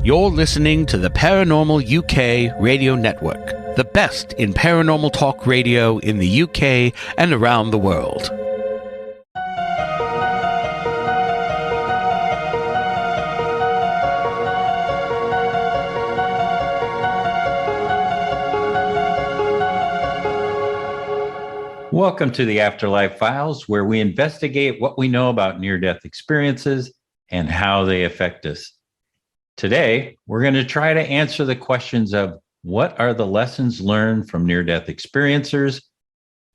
You're listening to the Paranormal UK radio network, the best in paranormal talk radio in the UK and around the world. Welcome to the Afterlife Files, where we investigate what we know about near-death experiences and how they affect us. Today, we're going to try to answer the questions of what are the lessons learned from near-death experiencers,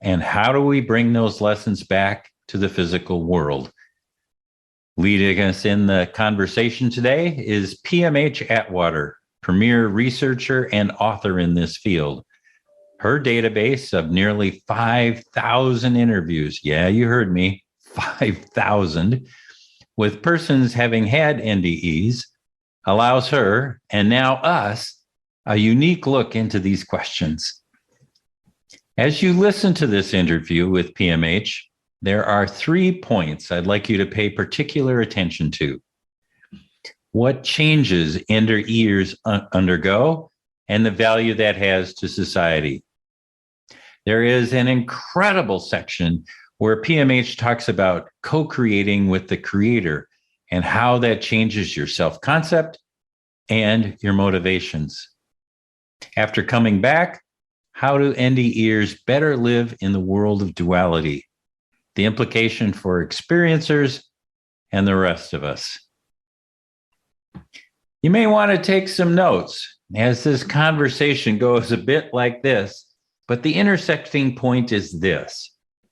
and how do we bring those lessons back to the physical world? Leading us in the conversation today is PMH Atwater, premier researcher and author in this field. Her database of nearly 5,000 interviews, yeah, you heard me, 5,000, with persons having had NDEs, allows her, and now us, a unique look into these questions. As you listen to this interview with PMH, there are 3 points I'd like you to pay particular attention to. What changes NDEs undergo, and the value that has to society. There is an incredible section where PMH talks about co-creating with the creator and how that changes your self-concept and your motivations. After coming back, how do NDEs better live in the world of duality? The implication for experiencers and the rest of us. You may want to take some notes as this conversation goes a bit like this, but the intersecting point is this: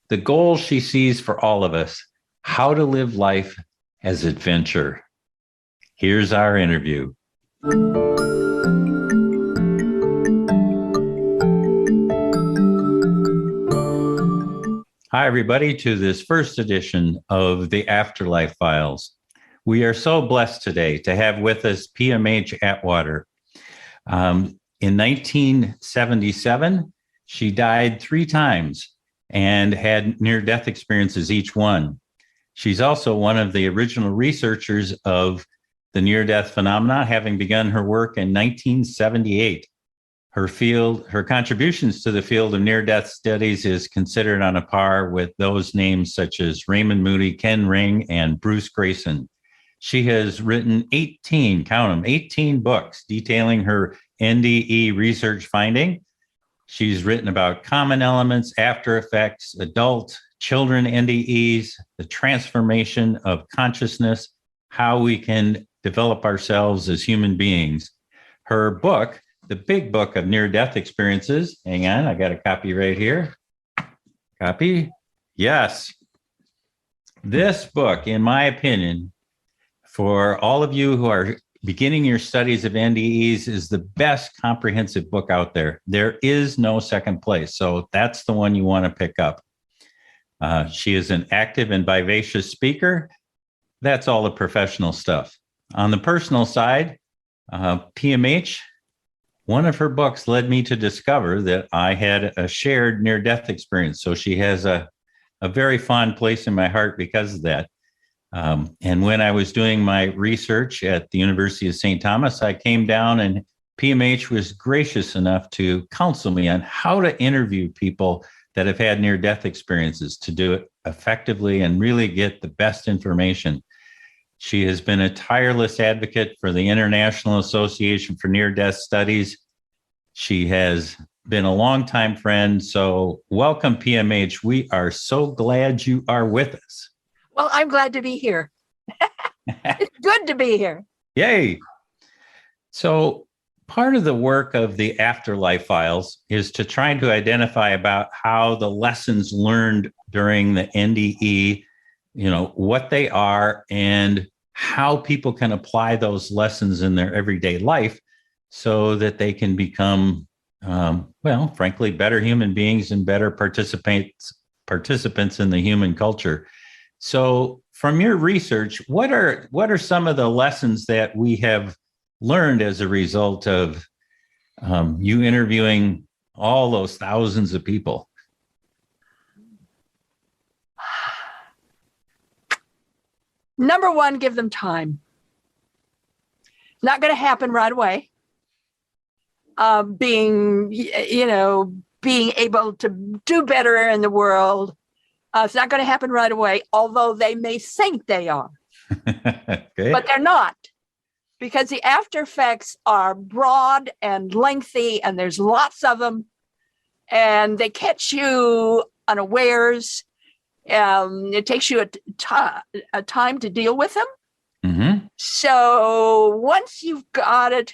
the goal she sees for all of us, how to live life as adventure. Here's our interview. Hi, everybody, to this first edition of the Afterlife Files. We are so blessed today to have with us PMH Atwater. In 1977, she died 3 times and had near-death experiences each one. She's also one of the original researchers of the near-death phenomena, having begun her work in 1978. Her contributions to the field of near-death studies is considered on a par with those names such as Raymond Moody, Ken Ring, and Bruce Grayson. She has written 18 books detailing her NDE research finding. She's written about common elements, after effects, adult, children NDEs, the transformation of consciousness, how we can develop ourselves as human beings. Her book, the big book of near-death experiences, hang on, I got a copy right here. Copy? Yes. This book, in my opinion, for all of you who are beginning your studies of NDEs, is the best comprehensive book out there. There is no second place. So that's the one you want to pick up. She is an active and vivacious speaker. That's all the professional stuff. On the personal side, PMH, one of her books led me to discover that I had a shared near-death experience. So she has a very fond place in my heart because of that. And when I was doing my research at the University of St. Thomas, I came down and PMH was gracious enough to counsel me on how to interview people that have had near-death experiences to do it effectively and really get the best information. She has been a tireless advocate for the International Association for Near-Death Studies. She has been a longtime friend. So welcome, PMH. We are so glad you are with us. Well, I'm glad to be here. It's good to be here. Yay. So part of the work of the Afterlife Files is to try to identify about how the lessons learned during the NDE, what they are and how people can apply those lessons in their everyday life so that they can become, frankly, better human beings and better participants in the human culture. So from your research, what are some of the lessons that we have learned as a result of you interviewing all those thousands of people? Number one, give them time. Not going to happen right away. Being able to do better in the world. It's not going to happen right away, although they may think they are. Okay. But they're not, because the after effects are broad and lengthy, and there's lots of them, and they catch you unawares. It takes you a time to deal with them. Mm-hmm. So once you've got it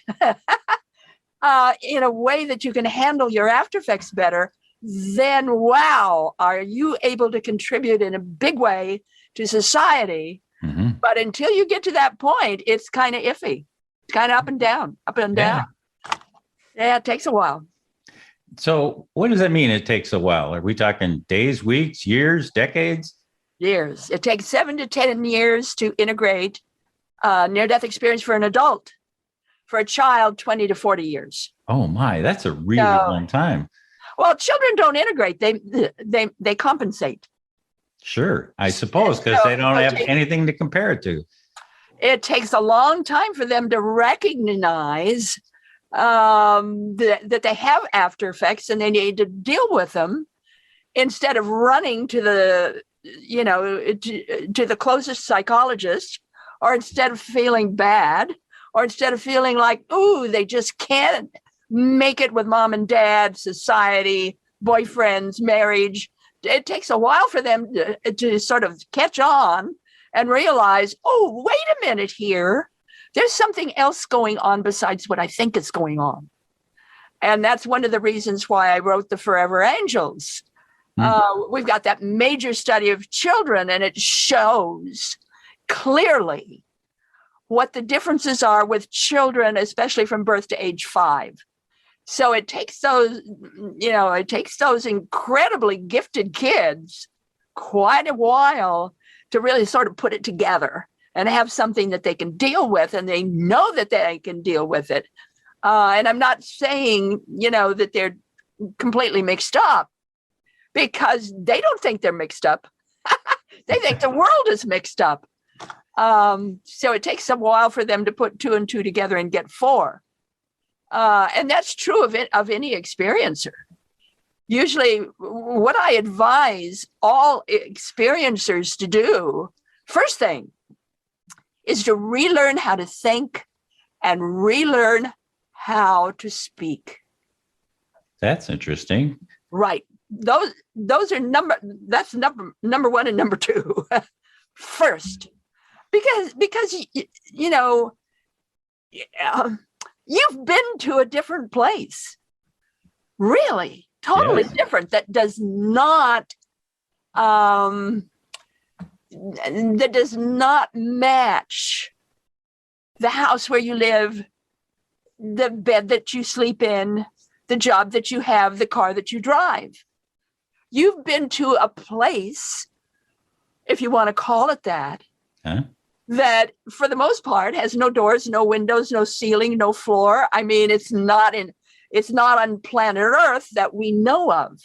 in a way that you can handle your after effects better, then wow, are you able to contribute in a big way to society? Mm-hmm. But until you get to that point, it's kind of iffy. It's kind of up and down, up and down. Yeah, it takes a while. So what does that mean? It takes a while. Are we talking days, weeks, years, decades? Years. It takes 7 to 10 years to integrate near-death experience for an adult. For a child, 20 to 40 years. Oh my, that's a really long time. Well, children don't integrate. They compensate. Sure, I suppose, because they don't have anything to compare it to. It takes a long time for them to recognize that they have after effects and they need to deal with them, instead of running to the closest psychologist, or instead of feeling bad, or instead of feeling like, ooh, they just can't make it with mom and dad, society, boyfriends, marriage. It takes a while for them to sort of catch on and realize, oh, wait a minute here. There's something else going on besides what I think is going on. And that's one of the reasons why I wrote The Forever Angels. We've got that major study of children, and it shows clearly what the differences are with children, especially from birth to age 5. So it takes those incredibly gifted kids quite a while to really sort of put it together and have something that they can deal with, and they know that they can deal with it. And I'm not saying, that they're completely mixed up, because they don't think they're mixed up. They think the world is mixed up. So it takes a while for them to put 2 and 2 together and get 4. And that's true of any experiencer. Usually what I advise all experiencers to do, first thing, is to relearn how to think and relearn how to speak. That's interesting. Right. Those are number 1 and number 2 first, because you've been to a different place, really totally different, that does not match the house where you live, the bed that you sleep in, the job that you have, the car that you drive. You've been to a place, if you want to call it that, that for the most part has no doors, no windows, no ceiling, no floor. I mean, it's not on planet Earth that we know of.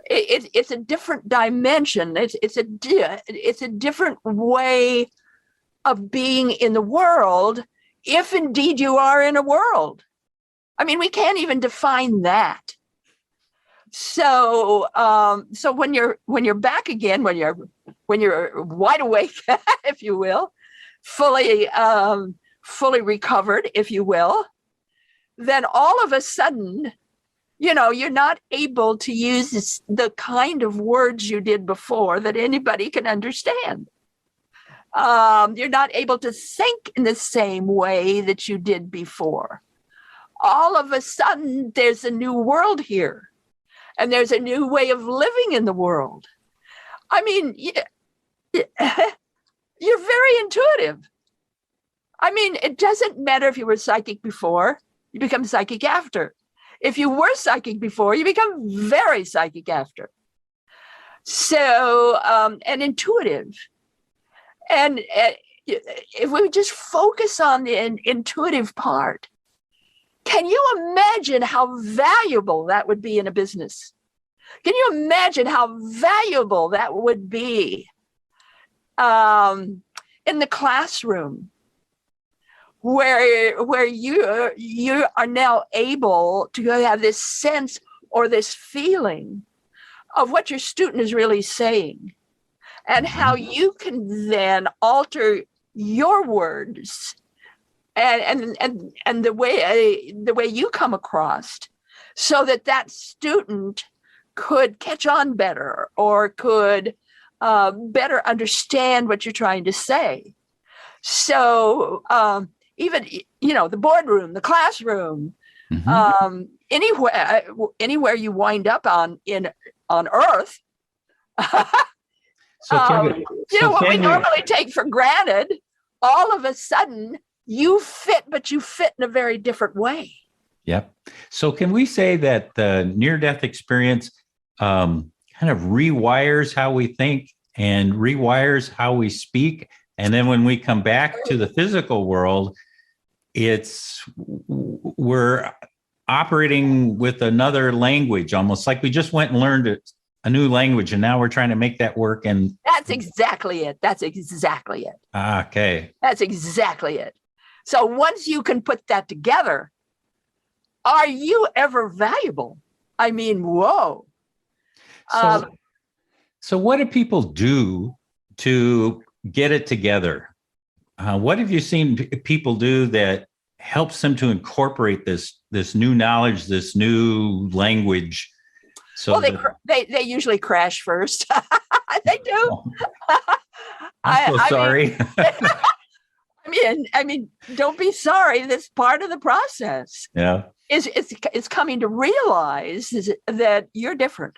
It's a different dimension. It's a different way of being in the world, if indeed you are in a world. I mean, we can't even define that. So when you're back again, when you're wide awake, if you will, fully recovered, if you will, then all of a sudden, you're not able to use the kind of words you did before that anybody can understand. You're not able to think in the same way that you did before. All of a sudden, there's a new world here, and there's a new way of living in the world. I mean, you're very intuitive. I mean, it doesn't matter if you were psychic before, you become psychic after. If you were psychic before, you become very psychic after. So, and intuitive. And if we just focus on the intuitive part, can you imagine how valuable that would be in a business? Can you imagine how valuable that would be in the classroom, where you are now able to have this sense or this feeling of what your student is really saying, and how you can then alter your words and the way you come across, so that student could catch on better, or could better understand what you're trying to say. So even, the boardroom, the classroom, anywhere you wind up on Earth, what we normally take for granted, all of a sudden you fit, but you fit in a very different way. Yep. So can we say that the near-death experience kind of rewires how we think and rewires how we speak? And then when we come back to the physical world, we're operating with another language, almost like we just went and learned a new language, and now we're trying to make that work. And that's exactly it. Okay. That's exactly it. So once you can put that together, are you ever valuable? I mean, whoa. So what do people do to get it together? What have you seen people do that helps them to incorporate this new knowledge, this new language? So they usually crash first. They do. I'm so sorry. I mean, don't be sorry. That's part of the process. Yeah. It's coming to realize that you're different.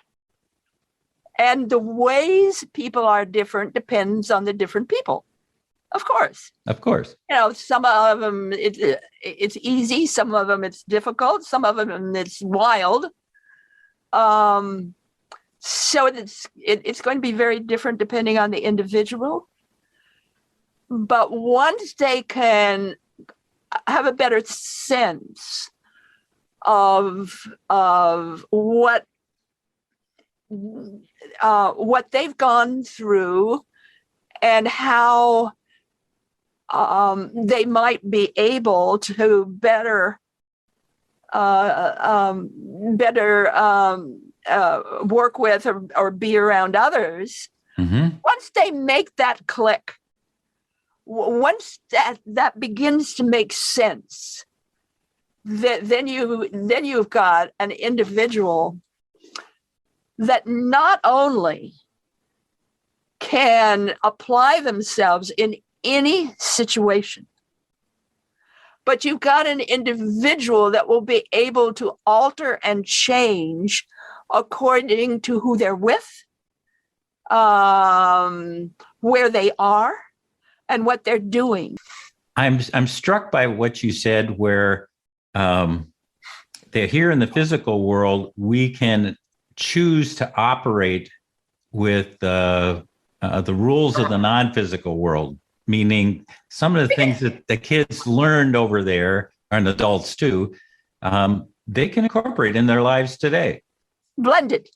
And the ways people are different depends on the different people. Of course. Some of them it's easy. Some of them it's difficult. Some of them it's wild. So it's going to be very different depending on the individual. But once they can have a better sense of what they've gone through, and how they might be able to better work with or be around others. Once they make that click, once that begins to make sense, then you've got an individual that not only can apply themselves in any situation, but you've got an individual that will be able to alter and change according to who they're with, where they are, and what they're doing. I'm struck by what you said, where that here in the physical world, we can choose to operate with the rules of the non-physical world, meaning some of the things that the kids learned over there, and adults too, they can incorporate in their lives today. Blended.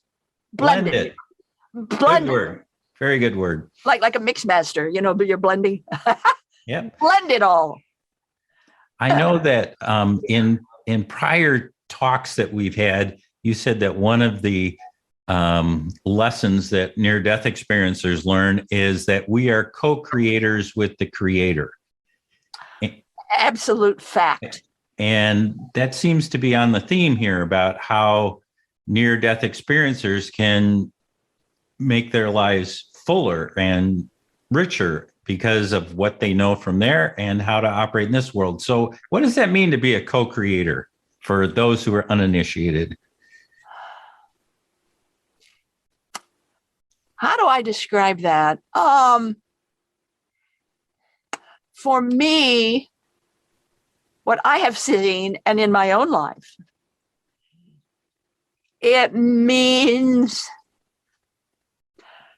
Good word. Very good word. Like a mix master, but you're blending. Yeah. Blend it all. I know that in prior talks that we've had, you said that one of the lessons that near-death experiencers learn is that we are co-creators with the Creator. Absolute fact. And that seems to be on the theme here about how near-death experiencers can make their lives fuller and richer because of what they know from there and how to operate in this world. So what does that mean to be a co-creator for those who are uninitiated? How do I describe that? For me, what I have seen and in my own life, it means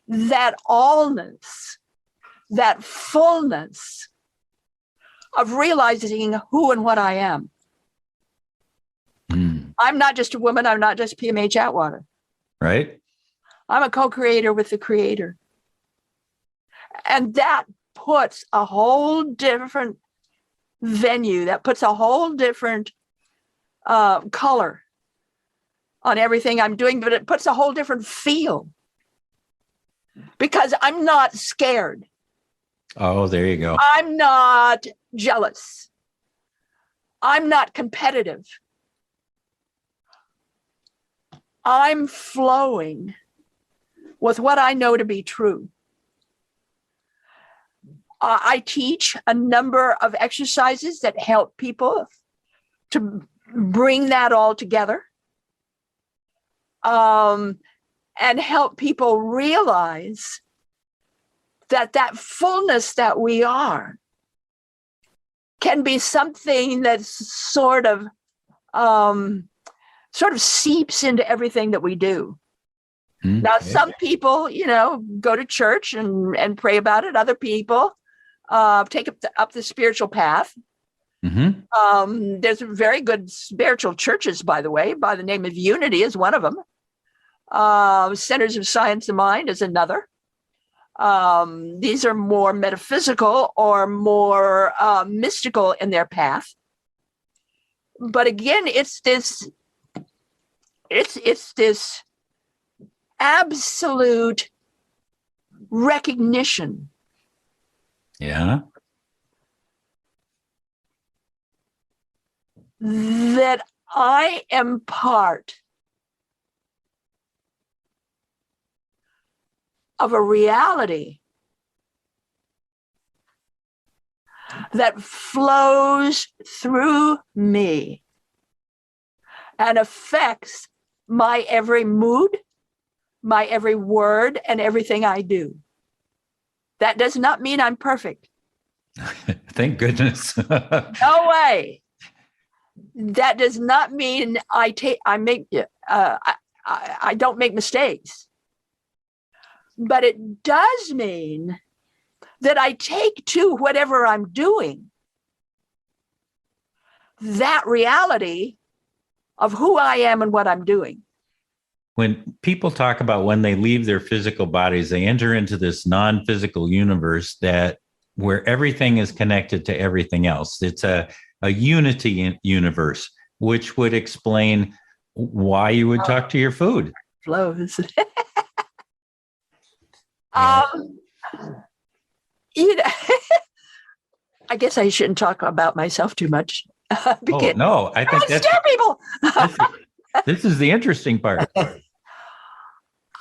that allness, that fullness of realizing who and what I am. I'm not just a woman. I'm not just PMH Atwater. Right. I'm a co-creator with the Creator. And that puts a whole different venue, that puts a whole different color on everything I'm doing, but it puts a whole different feel because I'm not scared. Oh, there you go. I'm not jealous. I'm not competitive. I'm flowing with what I know to be true. I teach a number of exercises that help people to bring that all together, and help people realize that fullness that we are can be something that's sort of seeps into everything that we do. Okay. Now, some people, go to church and pray about it. Other people take up the spiritual path. Mm-hmm. There's very good spiritual churches, by the way, by the name of Unity is one of them. Centers of Science of Mind is another. These are more metaphysical or more mystical in their path. But again, it's this absolute recognition. Yeah. That I am part of a reality that flows through me and affects my every mood, my every word, and everything I do. That does not mean I'm perfect. Thank goodness. No way. That does not mean I don't make mistakes. But it does mean that I take to whatever I'm doing that reality of who I am and what I'm doing. When people talk about when they leave their physical bodies, they enter into this non-physical universe where everything is connected to everything else. It's a unity universe, which would explain why you would talk to your food. Flows. I guess I shouldn't talk about myself too much. No, I think that's scare people. this is the interesting part.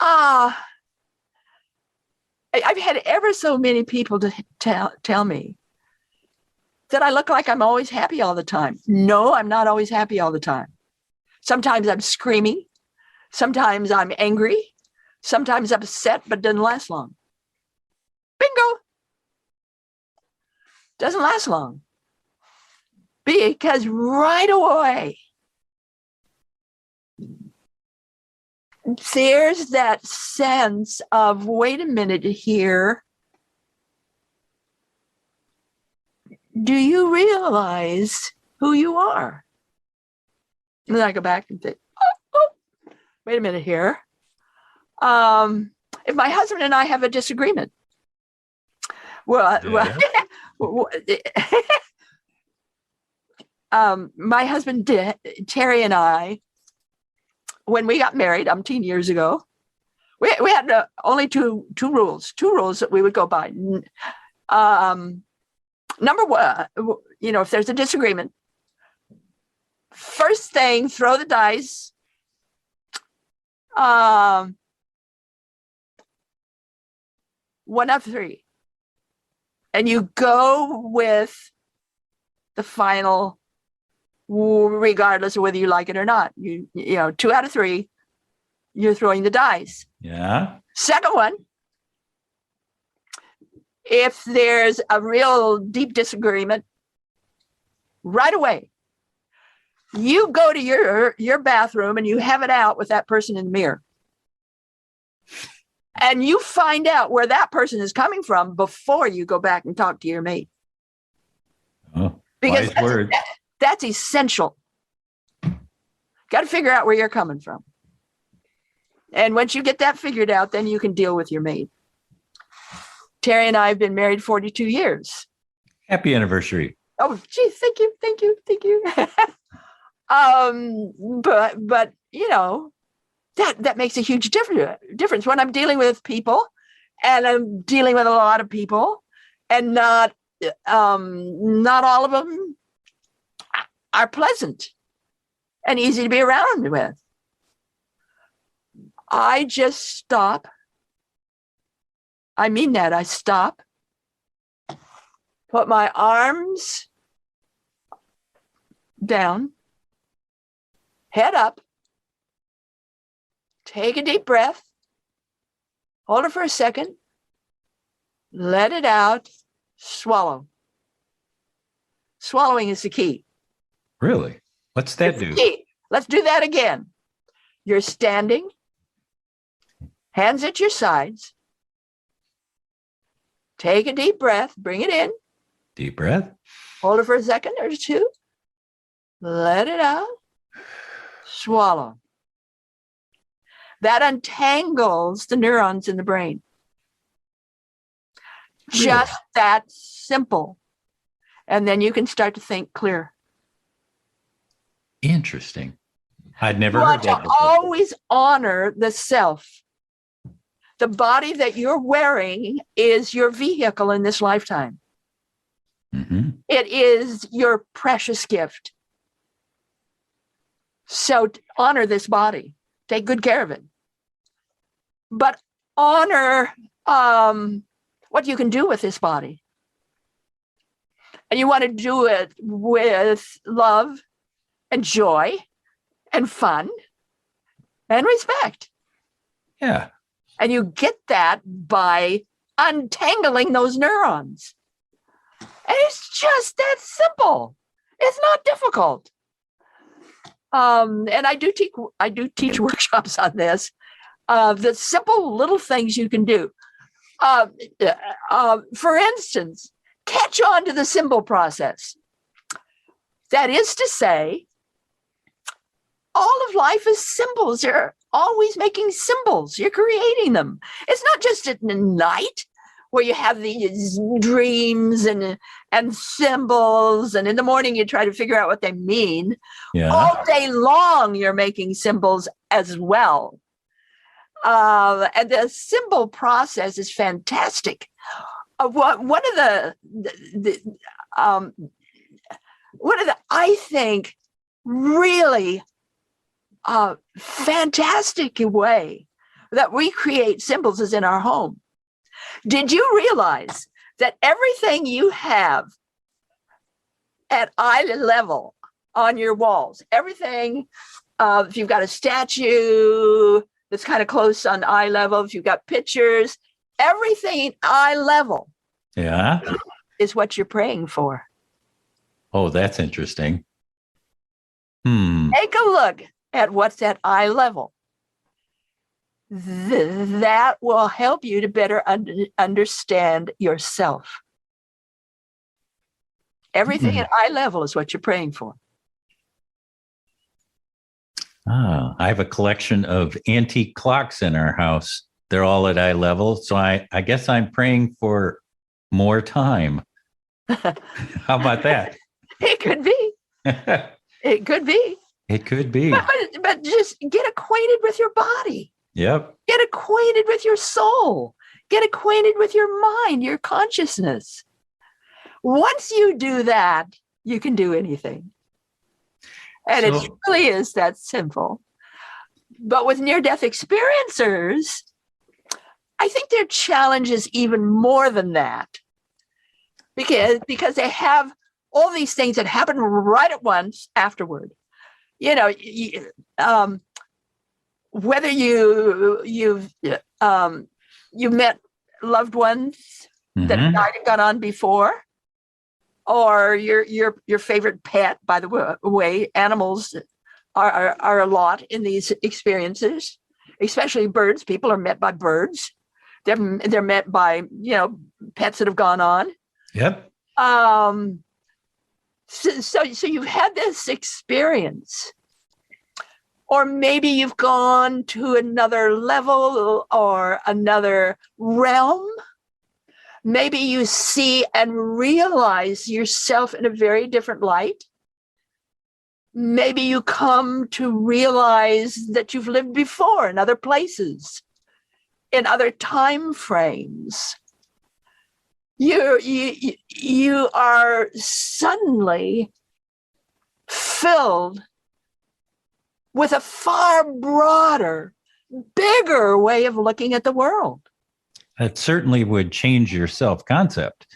I've had ever so many people to tell me that I look like I'm always happy all the time. No, I'm not always happy all the time. Sometimes I'm screaming. Sometimes I'm angry. Sometimes upset, but doesn't last long. Bingo. Doesn't last long. Because right away, there's that sense of, wait a minute here. Do you realize who you are? And then I go back and think, wait a minute here. If my husband and I have a disagreement, my husband, Terry, and I, when we got married umpteen years ago, we had only two rules that we would go by. Number one, if there's a disagreement, first thing, throw the dice. 1 of 3. And you go with the final, regardless of whether you like it or not. You 2 out of 3, you're throwing the dice. Yeah. Second one, if there's a real deep disagreement, right away, you go to your bathroom and you have it out with that person in the mirror. And you find out where that person is coming from before you go back and talk to your mate. Oh, because wise words. That's essential. Got to figure out where you're coming from. And once you get that figured out, then you can deal with your mate. Terry and I have been married 42 years. Happy anniversary. Oh, gee, thank you. But that makes a huge difference when I'm dealing with people, and I'm dealing with a lot of people, and not all of them are pleasant and easy to be around with. I just stop. I mean that. I stop, put my arms down, head up, take a deep breath, hold it for a second, let it out, swallow. Swallowing is the key. Really? What's that do? Key. Let's do that again. You're standing, hands at your sides. Take a deep breath, bring it in. Deep breath. Hold it for a second or two. Let it out. Swallow. That untangles the neurons in the brain. Just that simple. And then you can start to think clear. Interesting. I'd never heard that before. Always honor the self. The body that you're wearing is your vehicle in this lifetime. Mm-hmm. It is your precious gift. So honor this body. Take good care of it. But honor what you can do with this body. And you want to do it with love and joy and fun and respect. Yeah. And you get that by untangling those neurons. And it's just that simple. It's not difficult. And I do teach workshops on this. The simple little things you can do. For instance, catch on to the symbol process. That is to say, all of life is symbols. You're always making symbols. You're creating them. It's not just at night where you have these dreams and symbols, and in the morning you try to figure out what they mean. Yeah. All day long you're making symbols as well. And the symbol process is fantastic. One of the I think really fantastic way that we create symbols is in our home. Did you realize that everything you have at eye level on your walls, everything, if you've got a statue that's kind of close on eye level, if you've got pictures, everything eye level, yeah, is what you're praying for. Oh, that's interesting. Take a look at what's at eye level. That will help you to better understand yourself. Everything at eye level is what you're praying for. I have a collection of antique clocks in our house. They're all at eye level. So I guess I'm praying for more time. How about that? It could be. It could be. It could be. But just get acquainted with your body. Yep. Get acquainted with your soul. Get acquainted with your mind, your consciousness. Once you do that, you can do anything. And it really is that simple. But with near-death experiencers, I think their challenge is even more than that. Because they have all these things that happen right at once afterward. You know, whether you've met loved ones that have died and gone on before, or your favorite pet. By the way, animals are a lot in these experiences, especially birds. People are met by birds. They're met by pets that have gone on. Yep. So you've had this experience, or maybe you've gone to another level or another realm Maybe you see and realize yourself in a very different light. Maybe you come to realize that you've lived before in other places, in other time frames. You are suddenly filled with a far broader, bigger way of looking at the world. That certainly would change your self-concept.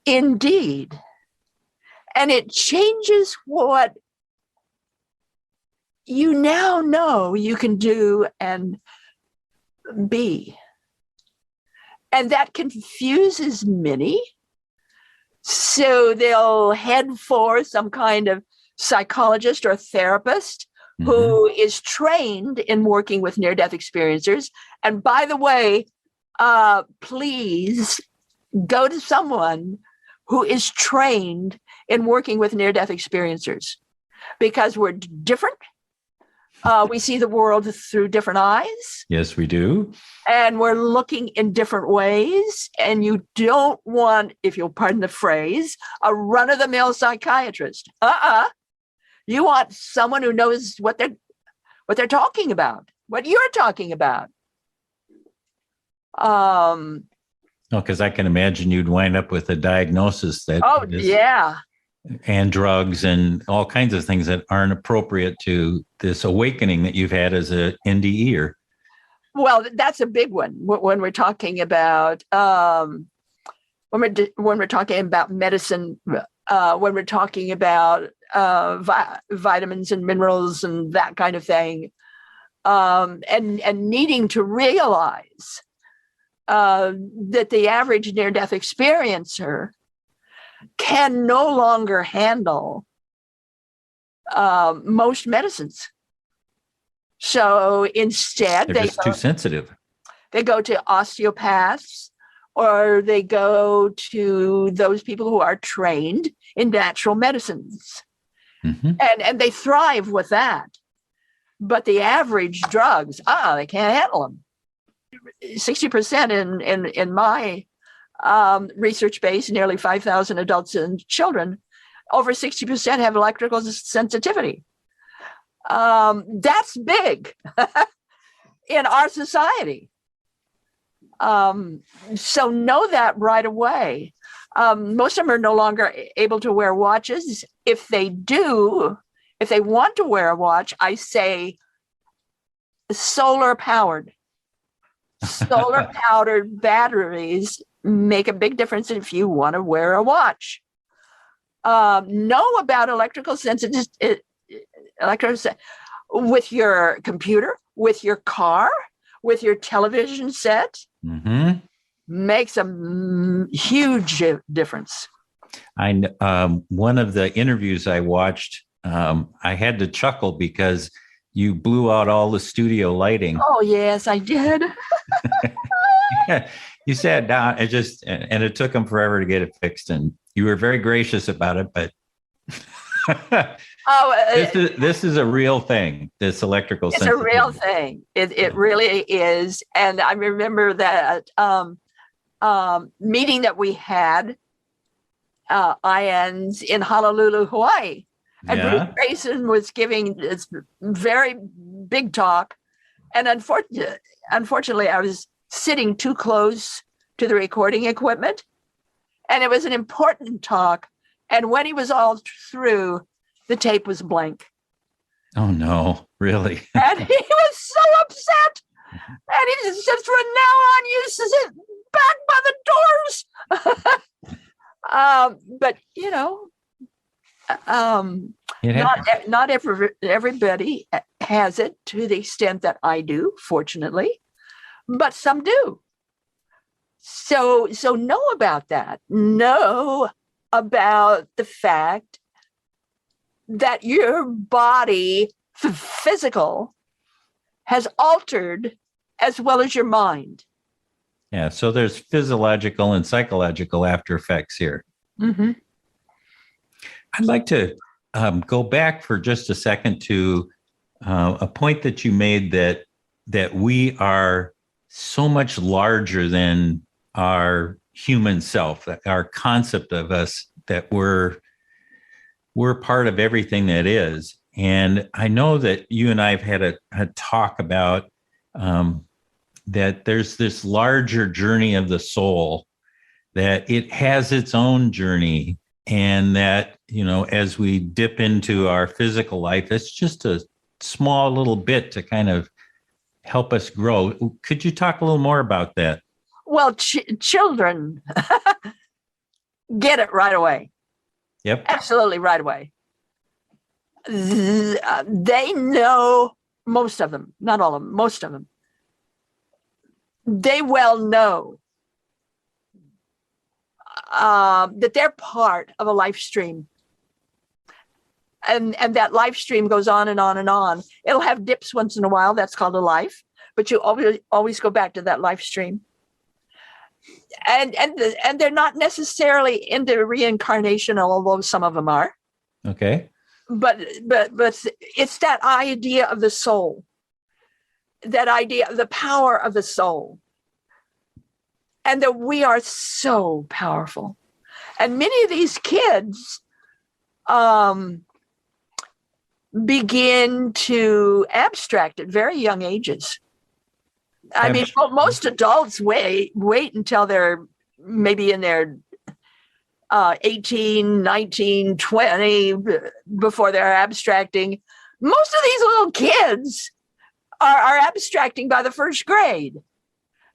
Indeed. And it changes what you now know you can do and be. And that confuses many. So they'll head for some kind of psychologist or therapist who is trained in working with near-death experiencers. And by the way, please go to someone who is trained in working with near-death experiencers, because we're different. We see the world through different eyes. Yes, we do. And we're looking in different ways. And you don't want, if you'll pardon the phrase, a run-of-the-mill psychiatrist. You want someone who knows what they're talking about, what you're talking about. Because I can imagine you'd wind up with a diagnosis that and drugs and all kinds of things that aren't appropriate to this awakening that you've had as a NDE. Well, that's a big one when we're talking about when we're talking about medicine, when we're talking about vitamins and minerals and that kind of thing, and needing to realize that the average near-death experiencer can no longer handle most medicines. So instead, they're just too sensitive. They go to osteopaths, or they go to those people who are trained in natural medicines. And they thrive with that. But the average drugs, they can't handle them. 60% in my research base, nearly 5,000 adults and children, over 60% have electrical sensitivity. That's big in our society. So know that right away. Most of them are no longer able to wear watches. If they want to wear a watch, I say solar powered batteries make a big difference if you want to wear a watch. Know about electrical sensitivity with your computer, with your car, with your television set. Makes a huge difference. One of the interviews I watched, I had to chuckle because you blew out all the studio lighting. Oh, yes, I did. You sat down and it took them forever to get it fixed. And you were very gracious about it, but this is a real thing. This electrical sensitivity. It's a real thing. It really is. And I remember that meeting that we had, INs in Honolulu, Hawaii. And Bruce Grayson was giving this very big talk. And unfortunately, I was sitting too close to the recording equipment. And it was an important talk. And when he was all through, the tape was blank. Oh, no, really? And he was so upset. And he says, from now on, you sit back by the doors. But, you know, not everybody has it to the extent that I do, fortunately, but some do. So know about that. Know about the fact that your body, physical, has altered as well as your mind. Yeah, so there's physiological and psychological after effects here. Mm-hmm. I'd like to go back for just a second to a point that you made that we are so much larger than our human self, that our concept of us, that we're part of everything that is. And I know that you and I have had a talk about that there's this larger journey of the soul, that it has its own journey, and that, as we dip into our physical life, it's just a small little bit to kind of help us grow. Could you talk a little more about that? Well, children get it right away. Yep. Absolutely right away. They know, most of them, not all of them, most of them, they well know that they're part of a life stream. And that life stream goes on and on and on. It'll have dips once in a while. That's called a life. But you always go back to that life stream. And they're not necessarily into reincarnation, although some of them are. Okay. But it's that idea of the soul, that idea of the power of the soul, and that we are so powerful. And many of these kids begin to abstract at very young ages. I mean, most adults wait until they're maybe in their 18, 19, 20 before they're abstracting. Most of these little kids are abstracting by the first grade,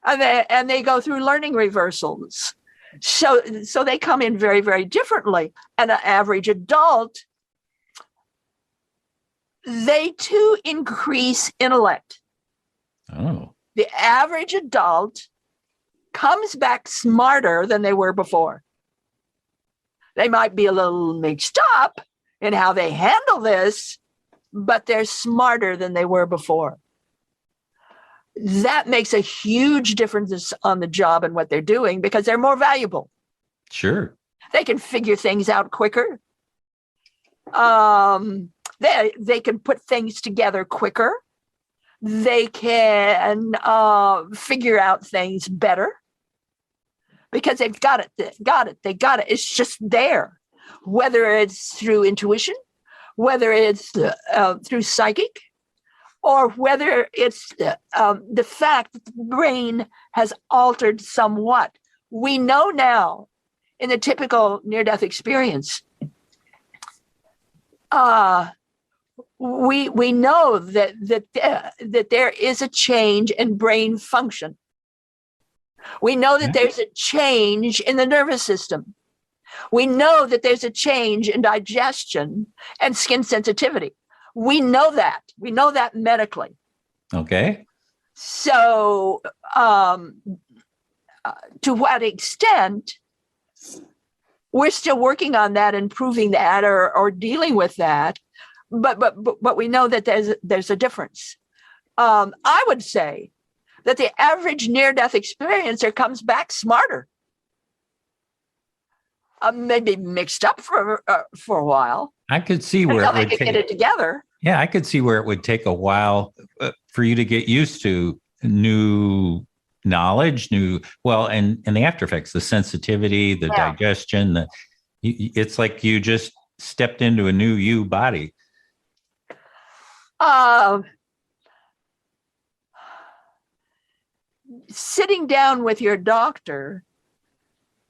and they go through learning reversals. So they come in very, very differently. And an average adult, they too increase intellect. Oh. The average adult comes back smarter than they were before. They might be a little mixed up in how they handle this, but they're smarter than they were before. That makes a huge difference on the job and what they're doing, because they're more valuable. Sure. They can figure things out quicker. They can put things together quicker. They can figure out things better because they've got it. They got it. It's just there, whether it's through intuition, whether it's through psychic, or whether it's the fact that the brain has altered somewhat. We know now in the typical near-death experience, we know that there is a change in brain function. We know that there's a change in the nervous system. We know that there's a change in digestion and skin sensitivity. We know that. We know that medically. Okay. So, to what extent we're still working on that and proving that or dealing with that. But we know that there's a difference. I would say that the average near-death experiencer comes back smarter, maybe mixed up for a while. I could see where it would take, get it together. Yeah, I could see where it would take a while for you to get used to new knowledge, and the after effects, the sensitivity, the digestion. It's like you just stepped into a new you body. Sitting down with your doctor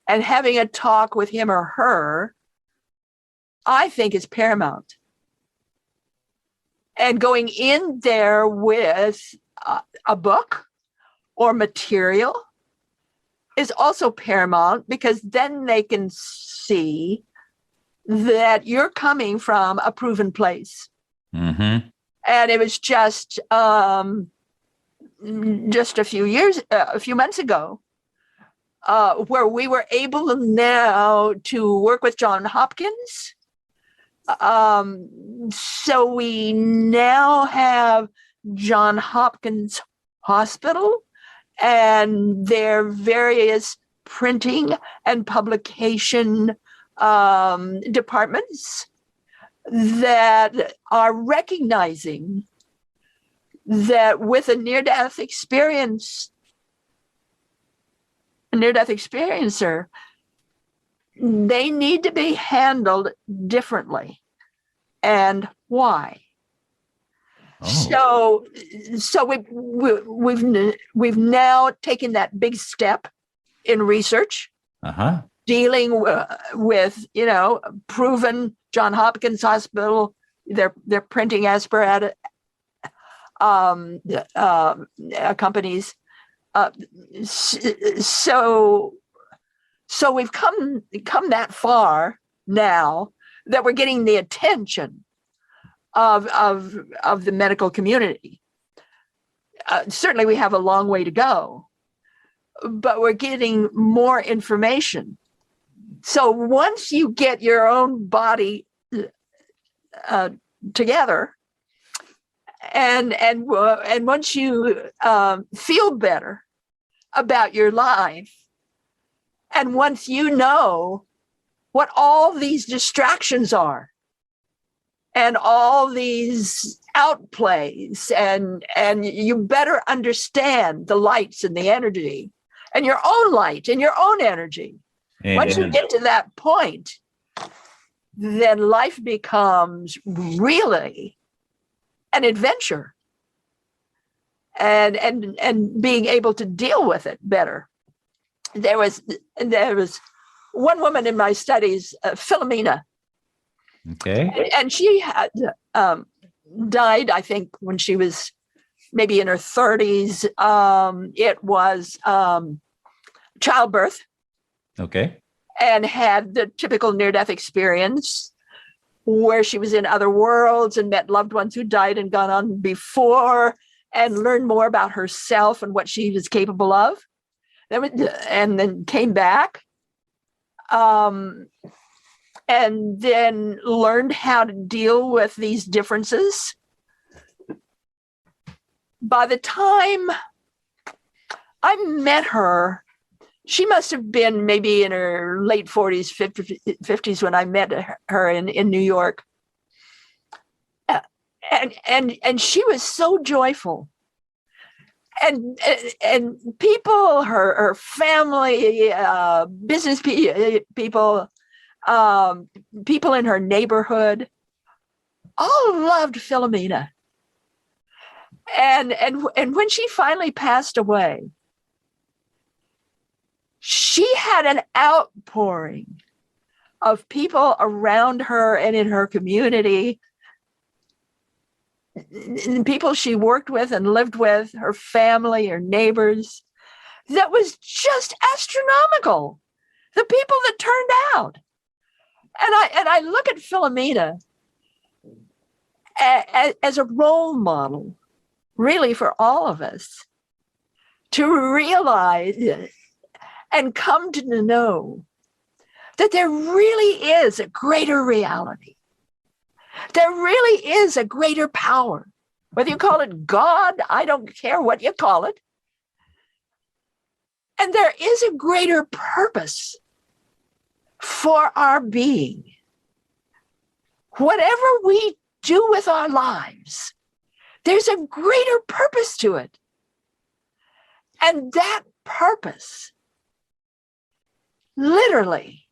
and having a talk with him or her, I think, is paramount. And going in there with a book or material is also paramount, because then they can see that you're coming from a proven place. Mm-hmm. And it was just a few months ago, where we were able now to work with Johns Hopkins. So we now have Johns Hopkins Hospital and their various printing and publication departments that are recognizing that with a near-death experience, near-death experiencer, they need to be handled differently. And why? Oh. So we've now taken that big step in research, dealing with proven John Hopkins Hospital. They're printing apparatus companies. So we've come that far now that we're getting the attention of the medical community. Certainly we have a long way to go, but we're getting more information. So once you get your own body together, and once you feel better about your life, and once you know what all these distractions are, and all these outplays, and you better understand the lights and the energy, and your own light and your own energy. Amen. Once you get to that point, then life becomes really an adventure, and being able to deal with it better. There was one woman in my studies, Philomena. Okay. And she had died, I think, when she was maybe in her 30s. It was childbirth. Okay. And had the typical near-death experience where she was in other worlds and met loved ones who died and gone on before, and learned more about herself and what she was capable of. And then came back. And then learned how to deal with these differences. By the time I met her, she must have been maybe in her late 40s, 50s when I met her in New York. And she was so joyful. And people, her family, business people, people in her neighborhood, all loved Philomena. And when she finally passed away, she had an outpouring of people around her and in her community, people she worked with and lived with, her family, her neighbors. That was just astronomical. The people that turned out. And I look at Philomena as a role model, really, for all of us to realize and come to know that there really is a greater reality. There really is a greater power. Whether you call it God, I don't care what you call it. And there is a greater purpose for our being. Whatever we do with our lives, there's a greater purpose to it. And that purpose literally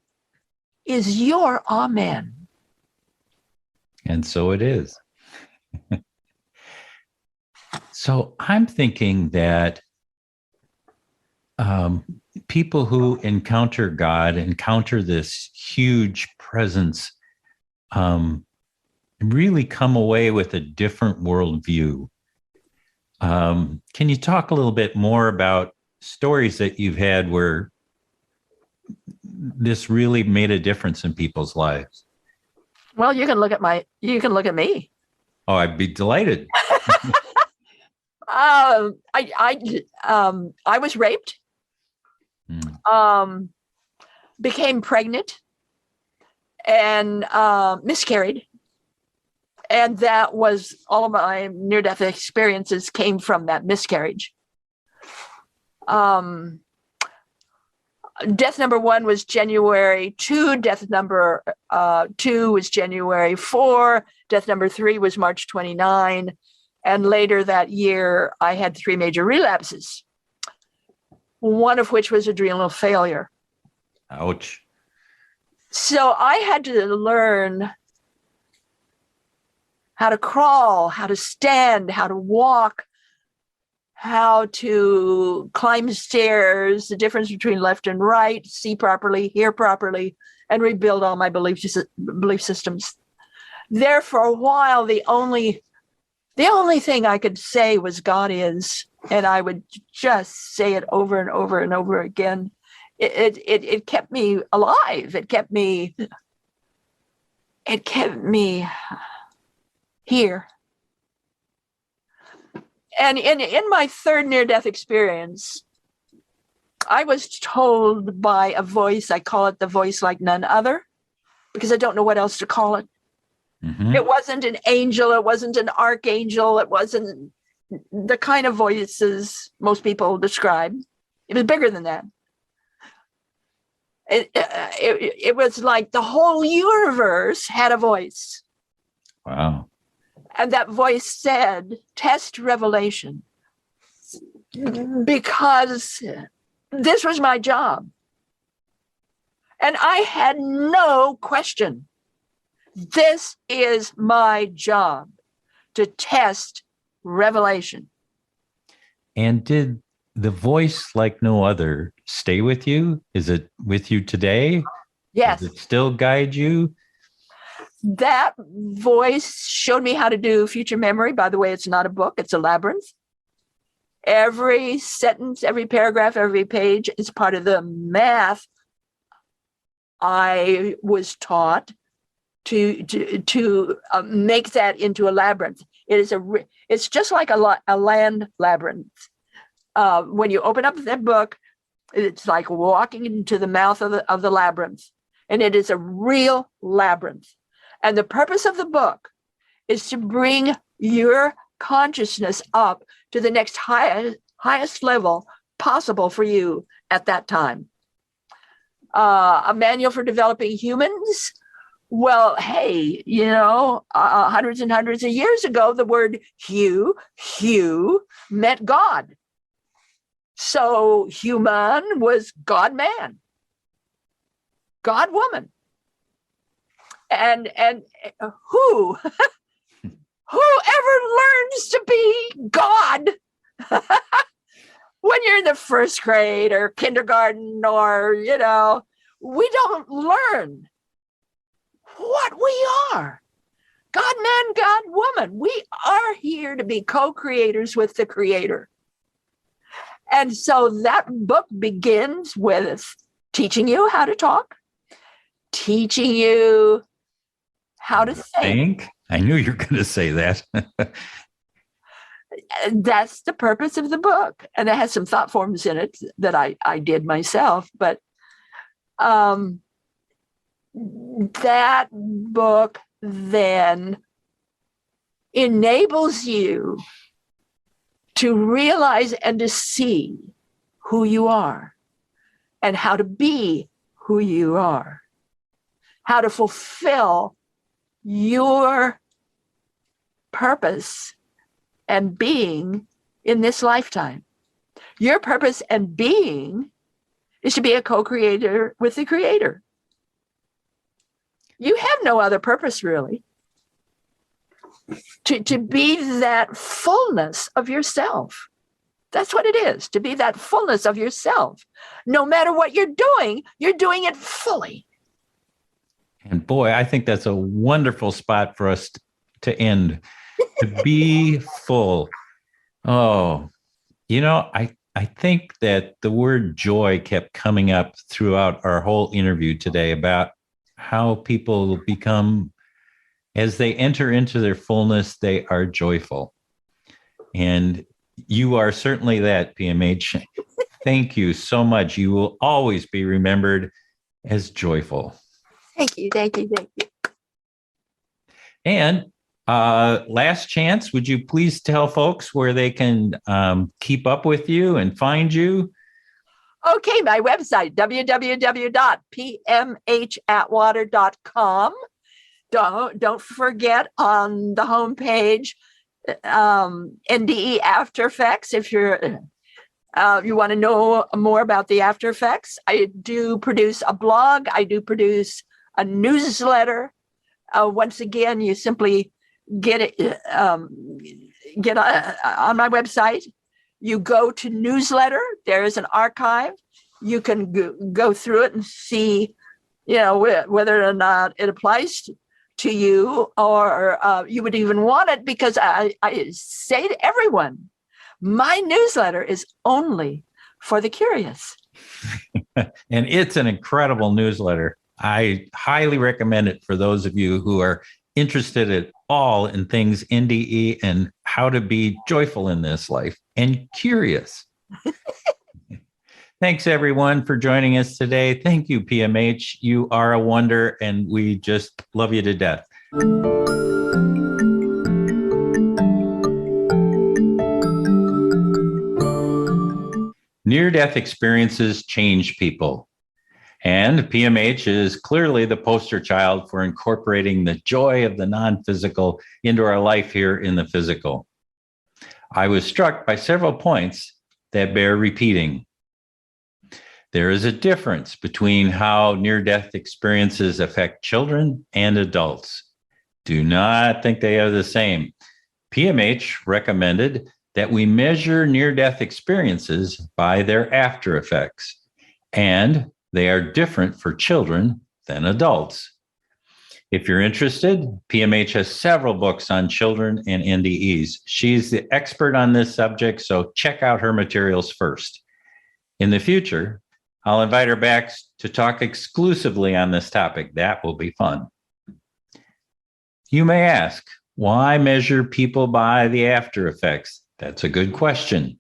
is your amen. And so it is. So I'm thinking that people who encounter God, encounter this huge presence, really come away with a different worldview. Can you talk a little bit more about stories that you've had where this really made a difference in people's lives? Well, you can look at me. Oh, I'd be delighted. I was raped, became pregnant, and miscarried. And that was all of my near-death experiences came from that miscarriage. Death number 1 was January 2. Death number 2 was January 4. Death number 3 was March 29. And later that year, I had 3 major relapses. one of which was adrenal failure. Ouch. So I had to learn how to crawl, how to stand, how to walk, how to climb stairs, the difference between left and right, see properly, hear properly, and rebuild all my belief systems. There for a while, the only thing I could say was God is, and I would just say it over and over and over again. It kept me alive. It kept me here. And in my third near-death experience, I was told by a voice, I call it the voice like none other, because I don't know what else to call it. Mm-hmm. It wasn't an angel. It wasn't an archangel. It wasn't the kind of voices most people describe. It was bigger than that. It was like the whole universe had a voice. Wow. And that voice said, test revelation. Because this was my job. And I had no question. This is my job, to test revelation. And did the voice like no other stay with you? Is it with you today? Yes. Does it still guide you? That voice showed me how to do future memory. By the way, it's not a book, it's a labyrinth. Every sentence, every paragraph, every page is part of the math I was taught to make that into a labyrinth. It's just like a land labyrinth. When you open up that book, it's like walking into the mouth of the labyrinth, and it is a real labyrinth. And the purpose of the book is to bring your consciousness up to the next highest level possible for you at that time. A manual for developing humans. Well, hey, hundreds and hundreds of years ago, the word Hugh meant God. So human was God man, God woman. And whoever learns to be God when you're in the first grade or kindergarten or, we don't learn what we are. God man, God woman. We are here to be co-creators with the Creator. And so that book begins with teaching you how to talk, teaching you how to think. I knew you were going to say that. That's the purpose of the book. And it has some thought forms in it that I did myself. But that book then enables you to realize and to see who you are and how to be who you are, how to fulfill your purpose and being in this lifetime. Your purpose and being is to be a co-creator with the Creator. You have no other purpose, really. To be that fullness of yourself. That's what it is, to be that fullness of yourself. No matter what you're doing it fully. And boy, I think that's a wonderful spot for us to end. To be full. Oh, I think that the word joy kept coming up throughout our whole interview today about how people become, as they enter into their fullness, they are joyful. And you are certainly that, PMH. Thank you so much. You will always be remembered as joyful. Thank you. And last chance, would you please tell folks where they can keep up with you and find you? Okay, my website, www.pmhatwater.com. Don't forget on the homepage, NDE after effects. If you're You want to know more about the after effects? I do produce a blog. I do produce a newsletter. Once again, you simply get it get on my website. You go to newsletter. There is an archive. You can go through it and see, whether or not it applies to you, or you would even want it, because I say to everyone, my newsletter is only for the curious. And it's an incredible newsletter. I highly recommend it for those of you who are interested at all in things NDE and how to be joyful in this life and curious. Thanks, everyone, for joining us today. Thank you, PMH. You are a wonder, and we just love you to death. Near-death experiences change people. And PMH is clearly the poster child for incorporating the joy of the non-physical into our life here in the physical. I was struck by several points that bear repeating. There is a difference between how near-death experiences affect children and adults. Do not think they are the same. PMH recommended that we measure near-death experiences by their after effects, and they are different for children than adults. If you're interested, PMH has several books on children and NDEs. She's the expert on this subject, so check out her materials first. In the future, I'll invite her back to talk exclusively on this topic. That will be fun. You may ask, why measure people by the after effects? That's a good question.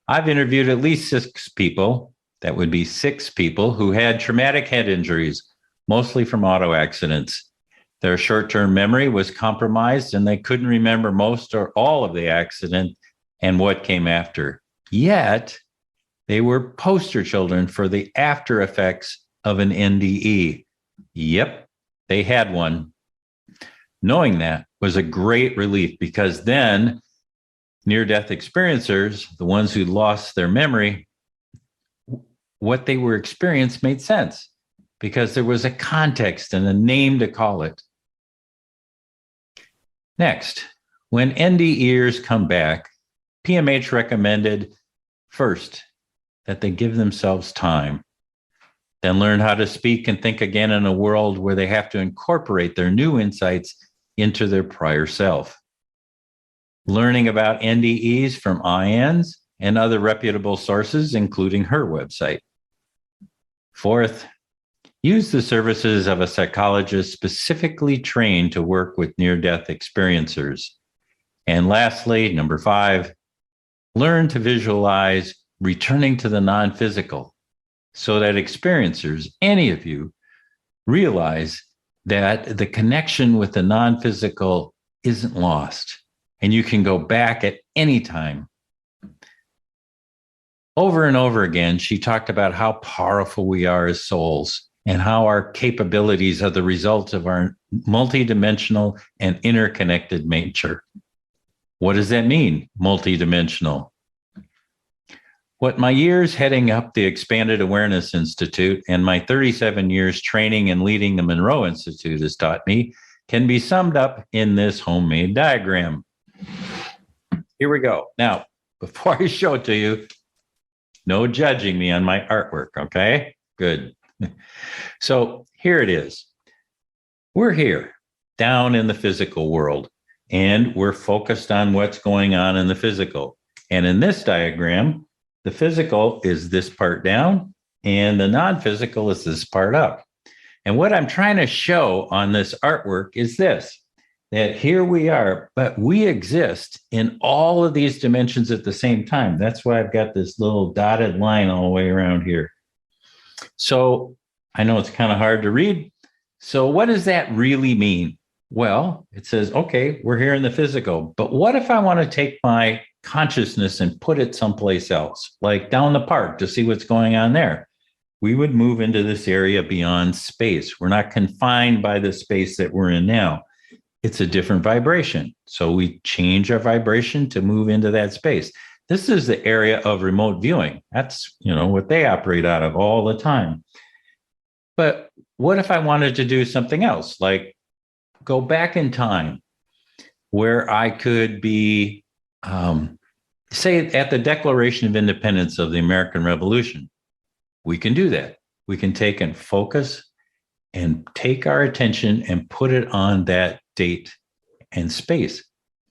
I've interviewed at least 6 people. That would be 6 people who had traumatic head injuries, mostly from auto accidents. Their short-term memory was compromised and they couldn't remember most or all of the accident and what came after. Yet, they were poster children for the after effects of an NDE. Yep, they had one. Knowing that was a great relief, because then near-death experiencers, the ones who lost their memory, what they were experienced made sense, because there was a context and a name to call it. Next, when NDEers come back, PMH recommended first that they give themselves time, then learn how to speak and think again in a world where they have to incorporate their new insights into their prior self. Learning about NDEs from IANS and other reputable sources, including her website. Fourth, use the services of a psychologist specifically trained to work with near-death experiencers. And lastly, number 5, learn to visualize returning to the non-physical so that experiencers, any of you, realize that the connection with the non-physical isn't lost and you can go back at any time. Over and over again, she talked about how powerful we are as souls and how our capabilities are the result of our multidimensional and interconnected nature. What does that mean, multidimensional? What my years heading up the Expanded Awareness Institute and my 37 years training and leading the Monroe Institute has taught me can be summed up in this homemade diagram. Here we go. Now, before I show it to you, no judging me on my artwork, okay? Good. So here it is. We're here, down in the physical world, and we're focused on what's going on in the physical. And in this diagram, the physical is this part down, and the non-physical is this part up. And what I'm trying to show on this artwork is this, that here we are, but we exist in all of these dimensions at the same time. That's why I've got this little dotted line all the way around here. So I know it's kind of hard to read. So what does that really mean? Well, it says, okay, we're here in the physical, but what if I want to take my consciousness and put it someplace else, like down the park to see what's going on there? We would move into this area beyond space. We're not confined by the space that we're in now. It's a different vibration. So we change our vibration to move into that space. This is the area of remote viewing. That's, what they operate out of all the time. But what if I wanted to do something else, like go back in time where I could be, say, at the Declaration of Independence of the American Revolution? We can do that. We can take and focus and take our attention and put it on that date and space.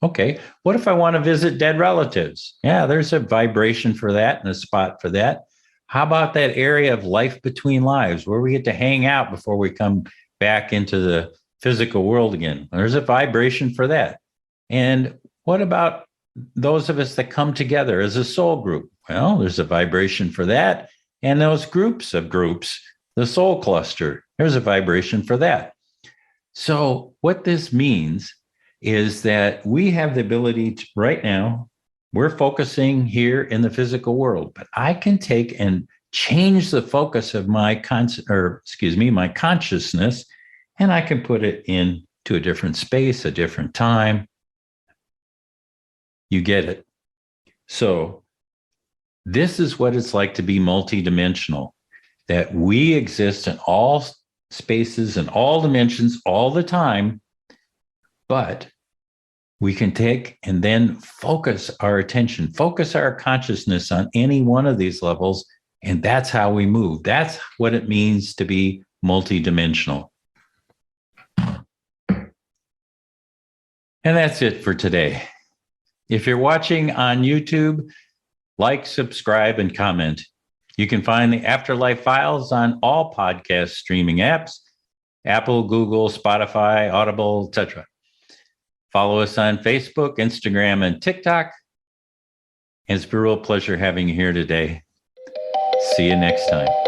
Okay, what if I want to visit dead relatives? Yeah, there's a vibration for that and a spot for that. How about that area of life between lives where we get to hang out before we come back into the physical world again? There's a vibration for that. And what about those of us that come together as a soul group? Well, there's a vibration for that. And those groups of groups, the soul cluster, there's a vibration for that. So what this means is that we have the ability to, right now, we're focusing here in the physical world, but I can take and change the focus of my consciousness, and I can put it into a different space, a different time. You get it. So this is what it's like to be multidimensional, that we exist in all spaces and all dimensions all the time, but we can take and then focus our attention, focus our consciousness on any one of these levels, and that's how we move. That's what it means to be multidimensional. And that's it for today. If you're watching on YouTube, like, subscribe, and comment. You can find the Afterlife Files on all podcast streaming apps, Apple, Google, Spotify, Audible, etc. Follow us on Facebook, Instagram, and TikTok. And it's been a real pleasure having you here today. See you next time.